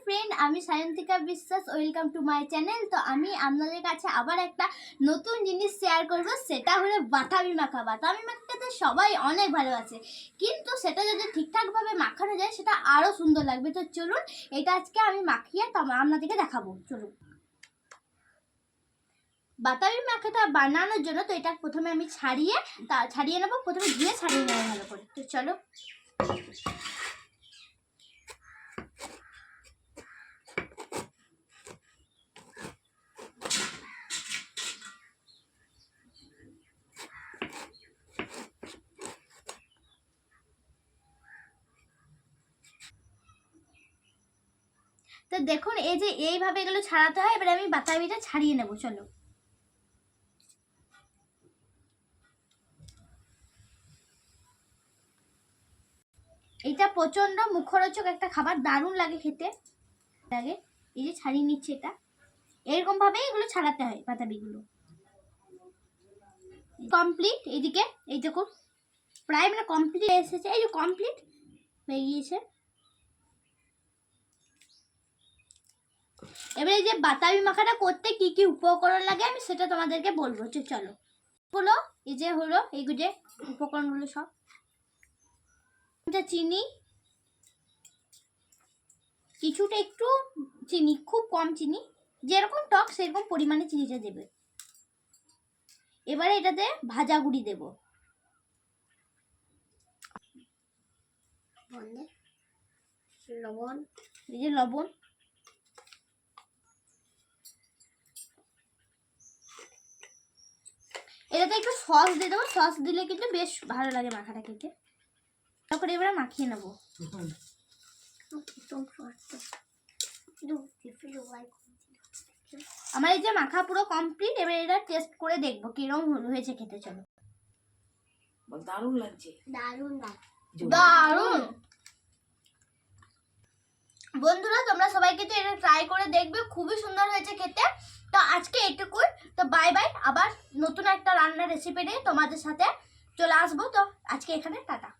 Friend, আমি সায়ন্তিকা বিশ্বাস। Welcome to my channel. তো আমি আপনাদের কাছে আবার একটা নতুন জিনিস শেয়ার করব, সেটা হলো বাতাবি মাখা। বাতাবি মাখাতে সবাই অনেক ভালোবাসে, কিন্তু সেটা যদি ঠিকঠাকভাবে মাখানো যায় সেটা আরও সুন্দর লাগবে। তো চলুন, এটা আজকে আমি মাখিয়ে আপনাদেরকে দেখাবো। চলুন, বাতাবি মাখাটা বানানোর জন্য তো এটা প্রথমে আমি ছাড়িয়ে নেবো। প্রথমে ধুয়ে ছাড়িয়ে নেবো ভালো করে। তো চলো, তো দেখুন এই যে এইভাবে এগুলো ছাড়াতে হয়। এবারে আমি বাতাবিটা ছাড়িয়ে নেব। চলো, এটা প্রচন্ড মুখরোচক একটা খাবার, দারুণ লাগে খেতে। লাগে এই যে ছাড়িয়ে নিচ্ছে, এটা এরকম ভাবে এগুলো ছাড়াতে হয় বাতাবিগুলো। কমপ্লিট। এইদিকে এই দেখো প্রায় মানে কমপ্লিট এসেছে। এই যে কমপ্লিট হয়ে গিয়েছে। এবারে এই যে বাতাবি মাখাটা করতে কি কি উপকরণ লাগে আমি সেটা তোমাদেরকে বলবো। চলো, হলো এই যে হলো এইগুলো যে উপকরণগুলো সব, চিনি, কিছুটা একটু চিনি, খুব কম চিনি, যেরকম টক সেরকম পরিমাণে চিনিটা দেবে। এবারে এটাতে ভাজা গুঁড়ি দেব, লবণ, এই যে লবণ, এটাতে একটু সস দিয়ে দেবো। সস দিলে কিন্তু বেশ ভালো লাগে মাখাটা খেতে। তারপরে এবারে মাখিয়ে নেবো। আমার এই যে মাখা পুরো কমপ্লিট। এবার এটা টেস্ট করে দেখবো কিরকম হয়েছে খেতে। চলো, দারুণ লাগছে, দারুণ দারুণ। বন্ধুরা, তোমরা সবাই কিন্তু এটা ট্রাই করে দেখবে, খুবই সুন্দর হয়েছে খেতে। তো আজকে এটুকুই। তো বাই বাই, আবার নতুন একটা রান্নার রেসিপি নিয়ে তোমাদের সাথে চলে আসবো। তো আজকে এখানে টাটা।